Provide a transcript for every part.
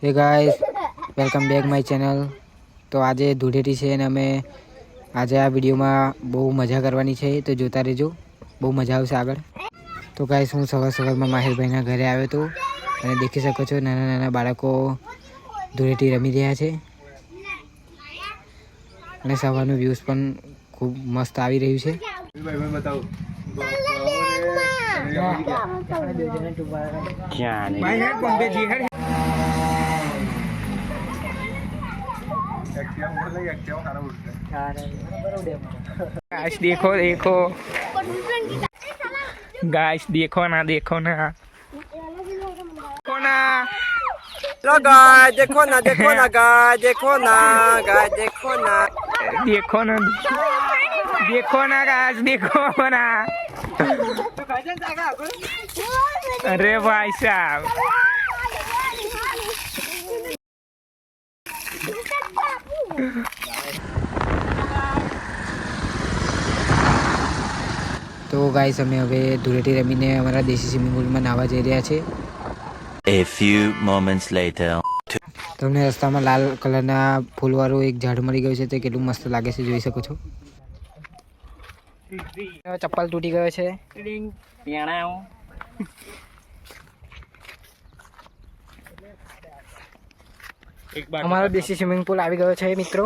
હે guys, welcome back my channel. તો આજે ધૂળેટી છે અને અમે આજે આ વિડીયોમાં બહુ મજા કરવાની છે, તો જોતા રહેજો, બહુ મજા આવશે આગળ. તો ગાઈસ, હું સવારમાં માહિરભાઈના ઘરે આવ્યો હતો અને દેખી શકો છો નાના નાના બાળકો ધૂળેટી રમી રહ્યા છે અને સવારનું વ્યૂઝ પણ ખૂબ મસ્ત આવી રહ્યું છે. गाइस देखो देखो गाइस, देखो ना देखो ना देखो ना गाय देखो ना देखो ना गाय देखो ना गाय देखो ना देखो ना देखो ना गाइस देखो ना. अरे भाई साहब, તો ગાઈસ અમે હવે ધૂળેટી રમીને અમારા દેશી સ્વિમિંગ પુલમાં નાહવા જઈ રહ્યા છે. A few moments later. તમને રસ્તામાં લાલ કલરના ફૂલવાળું એક ઝાડ મળી ગયું છે, તે કેટલું મસ્ત લાગે છે, જોઈ શકો છો. ચપ્પલ તૂટી ગયો છે. અમારો દેશી સ્વિમિંગ પુલ આવી ગયો છે મિત્રો.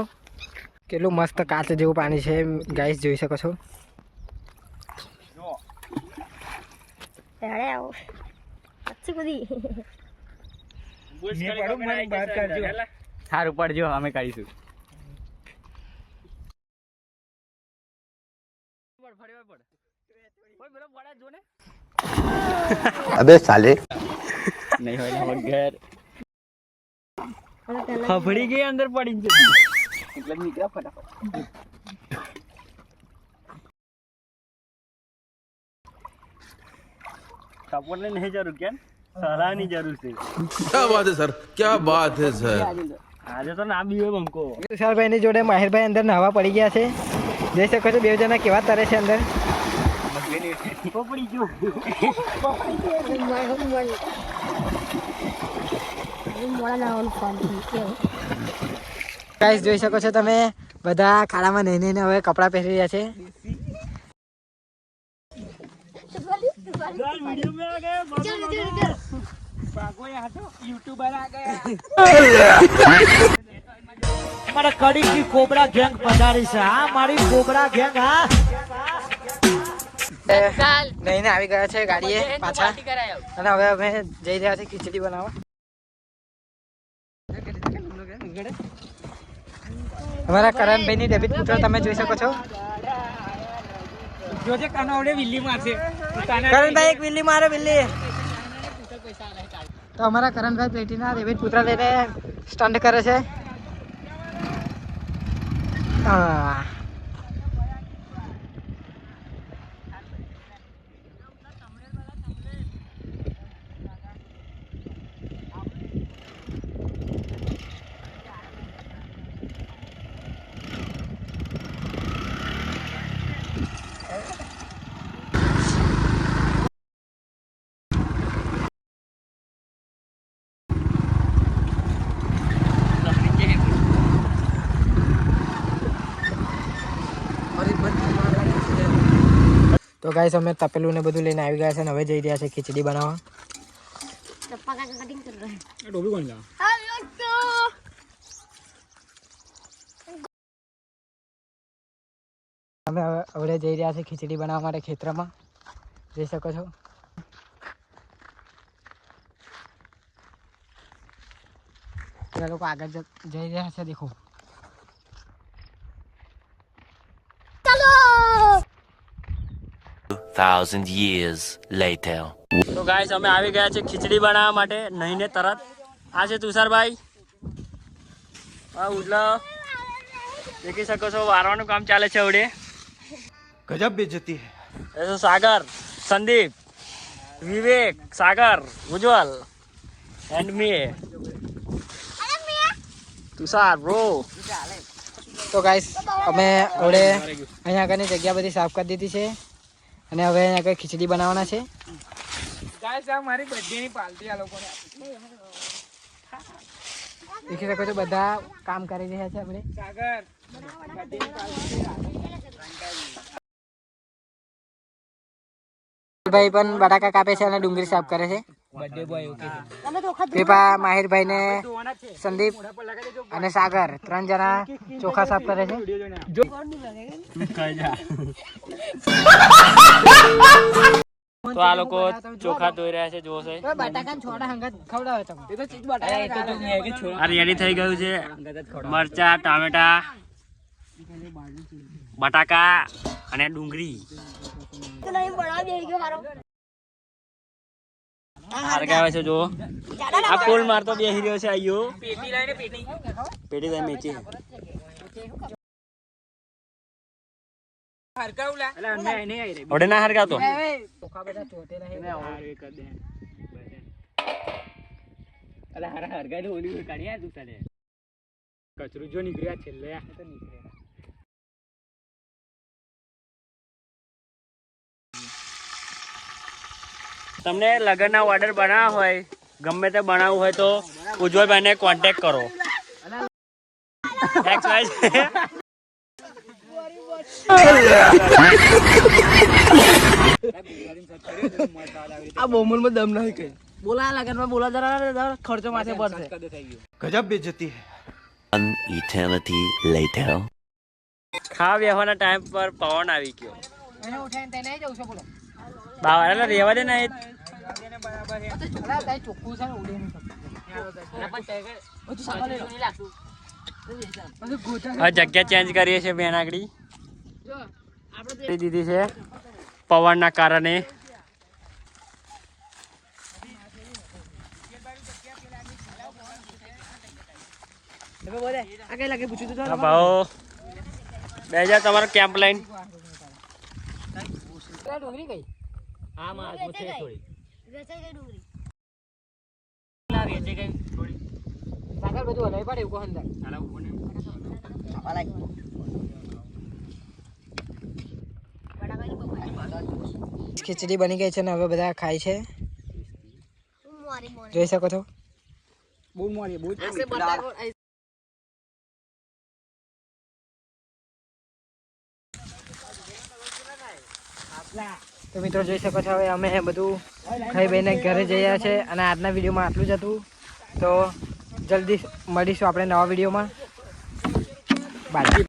કેટલું મસ્ત કાચ જેવું પાણી છે ગાઈસ, જોઈ શકો છો. સારું પડજો, અમે કરીશું. अबे साले નહીં હોય વગર ખફડી ગઈ, અંદર પડી ગઈ એટલે નીકળ્યા ફટાફટ. સપોર્ટ ને નહીં જરૂર, કેમ સલાહની જરૂર છે. क्या बात है सर, क्या बात है सर. આજે તો ના બીવે બંકો. વિશાલભાઈ ની જોડે માહિરભાઈ અંદર નહાવા પડી ગયા છે. જોઈ શકો છો બે જણા કેવા તરે છે અંદર. પડી ગયો. ગાઈસ જોઈ શકો છો તમે, બધા ખાડામાં નહીને હવે કપડાં પહેરી રહ્યા છે. वीडियो में आ गए, भागो यहाँ तो यूट्यूबर आ गया. हमारा कड़ी की कोबरा गैंग पधारी से. हाँ, हमारी कोबरा गैंग. हाँ, નહીને આવી ગયા છે ગાડીએ પાછા, અને હવે અમે જઈ રહ્યા છે ખીચડી બનાવવા. અમારા કરણભાઈ ની ડેબિટ પુત્ર તમે જોઈ શકો છો. જોજે કાનાવડે વિલ્લી મારશે. કરણભાઈ એક વિલ્લી મારે વિલ્લી. તો અમારા કરણભાઈ પ્લેટીના ડેબિટ પુત્ર લઈને સ્ટન્ટ કરે છે. હા, તો ગાઈસ અમે તપેલું ને બધું લઈને આવી ગયા છે અને હવે જઈ રહ્યા છે ખીચડી બનાવવા. અમે હવે જઈ રહ્યા છે ખીચડી બનાવવા માટે ખેતરમાં, જોઈ શકો છો. એ લોકો આગળ જઈ રહ્યા છે, દેખો. thousand years later. તો ગાઈસ અમે આવી ગયા છે ખીચડી બનાવવા માટે નહીને તરત. આ છે તુષારભાઈ, આ ઉડલા દેખી શકો છો, વારવાનું કામ ચાલે છે આવડે. गजब बेइज्जती है. એ તો સાગર, સંદીપ, વિવેક, સાગર, ઉજ્જવલ એન્ડ મી તુષાર બ્રો. તો ગાઈસ અમે હવે અહીંયા આગળની જગ્યા બધી સાફ કરી દીધી છે અને હવે અહીંયા આગળ ખીચડી બનાવવાના છે. ગાઈસ આ મારી બર્થડે ની પાર્ટી આ લોકોને દેખી શકો છો બધા કામ કરી રહ્યા છે આપણે. ભાઈ પણ બટાકા કાપે છે અને ડુંગળી સાફ કરે છે. પેપા માહિરભાઈ ને સંદીપ અને સાગર 3 જણા ચોખા સાફ કરે છે. તો આ લોકો ચોખા ધોઈ રહ્યા છે જોશે. આ રેડી થઈ ગયું છે. મરચા, ટામેટા, બટાકા અને ડુંગળી હરગાવે છે. જો આ ફૂલ મારતો બેહી રહ્યો છે. આયો પેટી લઈને મેચી ઓડે ના હરગાવતો. કચરું જો નીકળ્યા છેલ્લે. તમને લગ્નના ઓર્ડર બનાવવા હોય, ગમે તે બનાવવું હોય તો ઉજ્જવલભાઈને કોન્ટેક્ટ કરો. આ બોમલમાં દમ નહીં કઈ બોલા લગનમાં બોલા જરા ખર્ચો માથે પડશે. गजब बेइज्जती है. One eternity later. ખાવા બેહવાના ટાઈમ પર પવન આવી ગયો. બાવા રેવા દે ને. જગ્યા ચેન્જ કરીએ છીએ બેન. આગળ દીધી છે પવનના કારણે. ભાવ 2000 તમારો કેમ્પ લાઈન. ડુંગળી કઈ સાગર બધું હલાવી પડે એવું અંદર. ખીચડી બની ગઈ છે ને હવે બધા ખાય છે. જોઈ શકો છો. તો મિત્રો જોઈ શકો છો હવે અમે બધું ખાઈ બેને ઘરે જઈએ છે અને આજના વિડીયોમાં આટલું જ હતું. તો જલ્દી મળીશું આપણે નવા વિડીયોમાં. બાય.